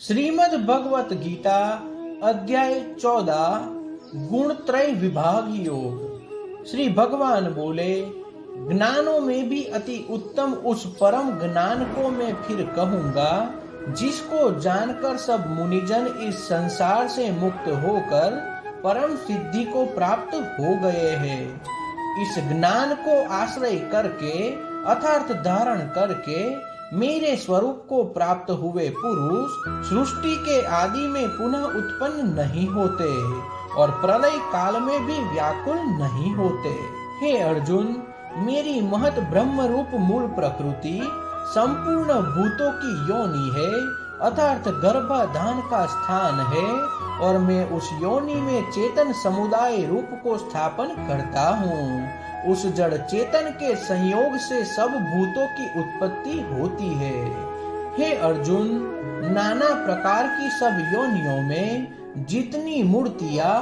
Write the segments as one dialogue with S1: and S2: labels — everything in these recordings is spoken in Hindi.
S1: श्रीमद् भगवत गीता अध्याय 14 गुणत्रय विभाग योग। श्री भगवान बोले, ज्ञानों में भी अति उत्तम उस परम ज्ञान को मैं फिर कहूंगा जिसको जानकर सब मुनिजन इस संसार से मुक्त होकर परम सिद्धि को प्राप्त हो गए हैं। इस ज्ञान को आश्रय करके अर्थात धारण करके मेरे स्वरूप को प्राप्त हुए पुरुष सृष्टि के आदि में पुनः उत्पन्न नहीं होते और प्रलय काल में भी व्याकुल नहीं होते। हे अर्जुन, मेरी महत ब्रह्म रूप मूल प्रकृति संपूर्ण भूतों की योनि है अर्थात गर्भाधान का स्थान है और मैं उस योनि में चेतन समुदाय रूप को स्थापन करता हूँ। उस जड़ चेतन के संयोग से सब भूतों की उत्पत्ति होती है। हे अर्जुन, नाना प्रकार की सब योनियों में जितनी मूर्तियां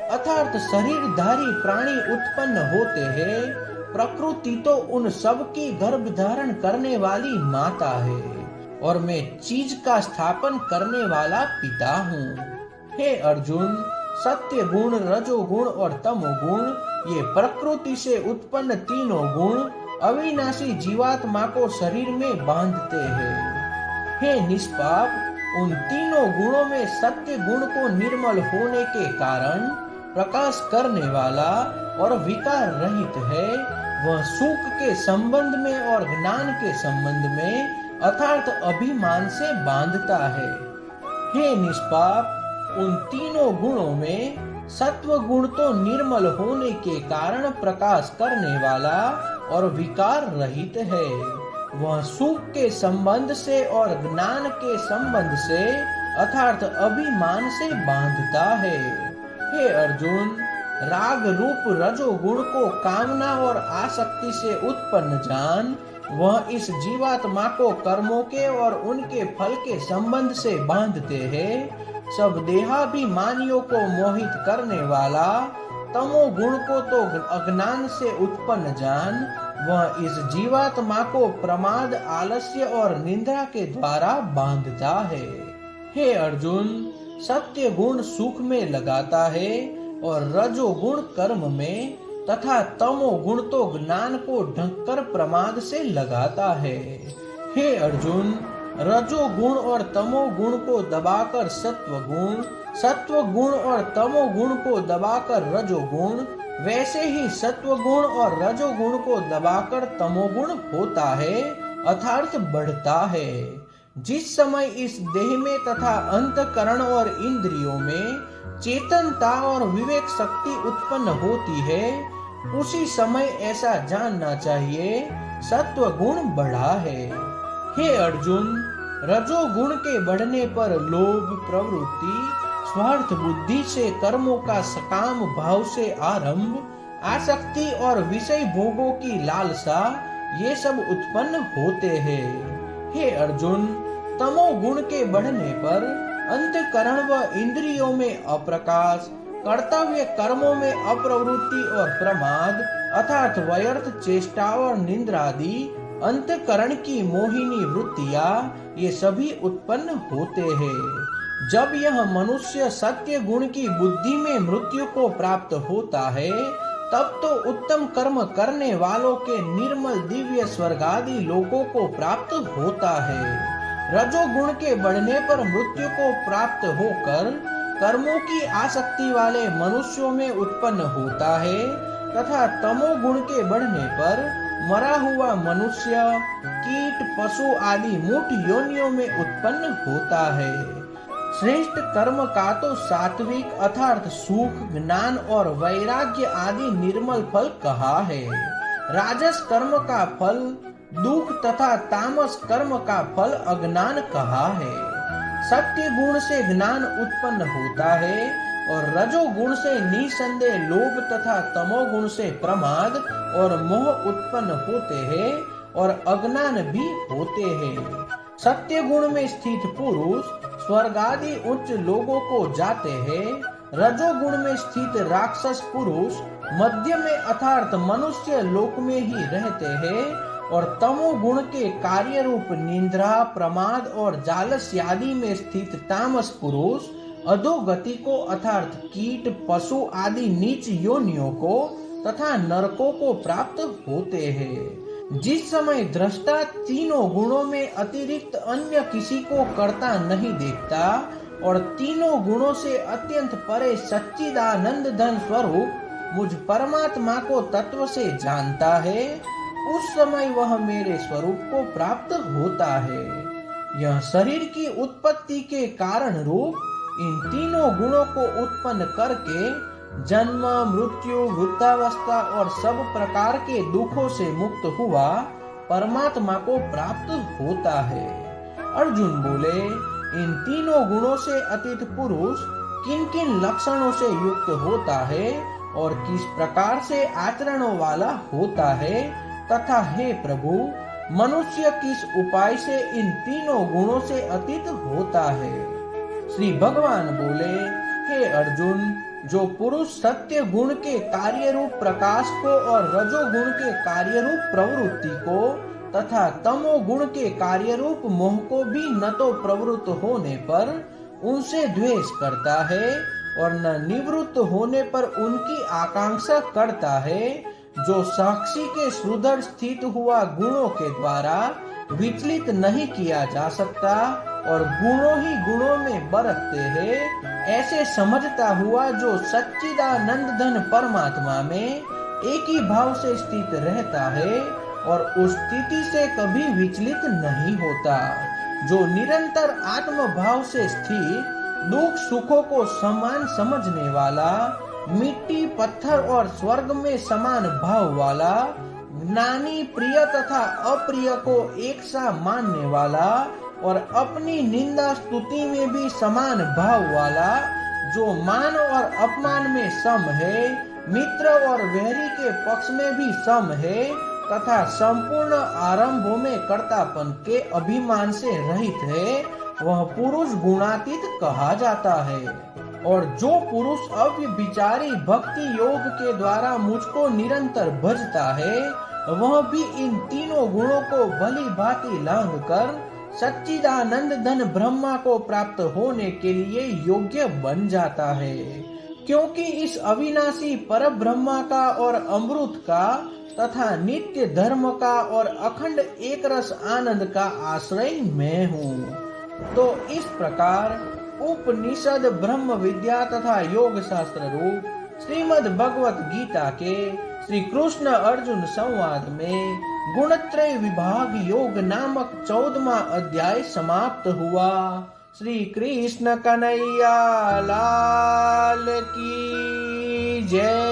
S1: अर्थात शरीरधारी प्राणी उत्पन्न होते हैं, प्रकृति तो उन सब की गर्भ धारण करने वाली माता है और मैं चीज का स्थापन करने वाला पिता हूँ। हे अर्जुन, सत्य गुण, रजोगुण और तमोगुण ये प्रकृति से उत्पन्न तीनों गुण अविनाशी जीवात्मा को शरीर में बांधते हैं। हे निष्पाप, उन तीनों गुणों में सत्य गुण को निर्मल होने के कारण प्रकाश करने वाला और विकार रहित है। वह सुख के संबंध में और ज्ञान के संबंध में अर्थात अभिमान से बांधता है। हे निष्पाप, उन तीनों गुणों में सत्व गुण तो निर्मल होने के कारण प्रकाश करने वाला और विकार रहित है। वह सुख के संबंध से और ज्ञान के संबंध से अर्थात अभिमान से बांधता है। हे अर्जुन, राग रूप रजोगुण को कामना और आसक्ति से उत्पन्न जान। वह इस जीवात्मा को कर्मों के और उनके फल के संबंध से बांधते हैं। सब देहाभिमानियों को मोहित करने वाला तमोगुण को तो अज्ञान से उत्पन्न जान। वह इस जीवात्मा को प्रमाद, आलस्य और निंद्रा के द्वारा बांधता है। हे अर्जुन, सत्य गुण सुख में लगाता है और रजोगुण कर्म में तथा तमोगुण तो ज्ञान को ढककर प्रमाद से लगाता है। हे अर्जुन, रजोगुण और तमोगुण को दबाकर सत्वगुण, सत्वगुण और तमोगुण को दबाकर रजोगुण, वैसे ही सत्वगुण और रजोगुण को दबाकर तमोगुण होता है अर्थात बढ़ता है। जिस समय इस देह में तथा अंतकरण और इंद्रियों में चेतनता और विवेक शक्ति उत्पन्न होती है, उसी समय ऐसा जानना चाहिए सत्वगुण बढ़ा है। हे अर्जुन, रजोगुण के बढ़ने पर लोभ, प्रवृत्ति, स्वार्थ बुद्धि से कर्मों का सकाम भाव से आरंभ, आसक्ति और विषय भोगों की लालसा ये सब उत्पन्न होते हैं। हे अर्जुन, तमोगुण के बढ़ने पर अंतकरण व इंद्रियों में अप्रकाश, कर्तव्य कर्मों में अप्रवृत्ति और प्रमाद अर्थात व्यर्थ चेष्टा और निंद्रादि, अंतकरण की मोहिनी वृत्तियां ये सभी उत्पन्न होते हैं। जब यह मनुष्य सत्य गुण की बुद्धि में मृत्यु को प्राप्त होता है, तब तो उत्तम कर्म करने वालों के निर्मल दिव्य स्वर्गादि लोकों को प्राप्त होता है। रजोगुण के बढ़ने पर मृत्यु को प्राप्त होकर कर्मों की आसक्ति वाले मनुष्यों में उत्पन्न होता है तथा तमोगुण के बढ़ने पर मरा हुआ मनुष्य, कीट, पशु आदि मूठ योनियों में उत्पन्न होता है। श्रेष्ठ कर्म का तो सात्विक अर्थात सुख, ज्ञान और वैराग्य आदि निर्मल फल कहा है। राजस कर्म का फल दुख तथा तामस कर्म का फल अज्ञान कहा है। सत्य गुण से ज्ञान उत्पन्न होता है और रजोगुण से निसंदेह लोभ तथा तमोगुण से प्रमाद और मोह उत्पन्न होते हैं और अज्ञान भी होते हैं। सत्य गुण में स्थित पुरुष स्वर्ग आदि उच्च लोगों को जाते हैं। रजोगुण में स्थित राक्षस पुरुष मध्य में अर्थात मनुष्य लोक में ही रहते हैं और तमोगुण के कार्य रूप निंद्रा, प्रमाद और जालस आदि में स्थित तामस पुरुष अधोगति को अर्थात कीट, पशु आदि नीच योनियों को तथा नरकों को प्राप्त होते हैं। जिस समय दृष्टा तीनों गुणों में अतिरिक्त अन्य किसी को करता नहीं देखता और तीनों गुणों से अत्यंत परे सच्चिदानंद धन स्वरूप मुझ परमात्मा को तत्व से जानता है, उस समय वह मेरे स्वरूप को प्राप्त होता है। यह शरीर की उत्पत्ति के कारण रूप इन तीनों गुणों को उत्पन्न करके जन्म, मृत्यु, वृद्धावस्था और सब प्रकार के दुखों से मुक्त हुआ परमात्मा को प्राप्त होता है। अर्जुन बोले, इन तीनों गुणों से अतीत पुरुष किन किन लक्षणों से युक्त होता है और किस प्रकार से आचरणों वाला होता है, तथा हे प्रभु, मनुष्य किस उपाय से इन तीनों गुणों से अतीत होता है। श्री भगवान बोले, हे अर्जुन, जो पुरुष सत्य गुण के कार्य रूप प्रकाश को और रजोगुण के कार्य रूप प्रवृत्ति को तथा तमो गुण के कार्य रूप मोह को भी न तो प्रवृत्त होने पर उनसे द्वेष करता है और न निवृत्त होने पर उनकी आकांक्षा करता है, जो साक्षी के सुदृढ़ स्थित हुआ गुणों के द्वारा विचलित नहीं किया जा सकता और गुणों ही गुणों में बरतते हैं, ऐसे समझता हुआ जो सच्चिदानंद धन परमात्मा में एक ही भाव से स्थित रहता है और उस स्थिति से कभी विचलित नहीं होता, जो निरंतर आत्म भाव से स्थित दुख सुखों को समान समझने वाला, मिट्टी, पत्थर और स्वर्ग में समान भाव वाला, ज्ञानी प्रिय तथा अप्रिय को एक सा मानने वाला और अपनी निंदा स्तुति में भी समान भाव वाला, जो मान और अपमान में सम है, मित्र और वैरी के पक्ष में भी सम है तथा संपूर्ण आरंभों में कर्तापन के अभिमान से रहित है, वह पुरुष गुणातीत कहा जाता है। और जो पुरुष अव्यभिचारी भक्ति योग के द्वारा मुझको निरंतर भजता है, वह भी इन तीनों गुणों को भली भांति लांघ कर सच्चिदानंद धन ब्रह्मा को प्राप्त होने के लिए योग्य बन जाता है, क्योंकि इस अविनाशी पर ब्रह्मा का और अमृत का तथा नित्य धर्म का और अखंड एक रस आनंद का आश्रय मैं हूँ। तो इस प्रकार उपनिषद, ब्रह्म विद्या तथा योग शास्त्र रूप श्रीमद् भगवत गीता के श्री कृष्ण अर्जुन संवाद में गुणत्रय विभाग योग नामक 14वां अध्याय समाप्त हुआ। श्री कृष्ण कन्हैया लाल की जय।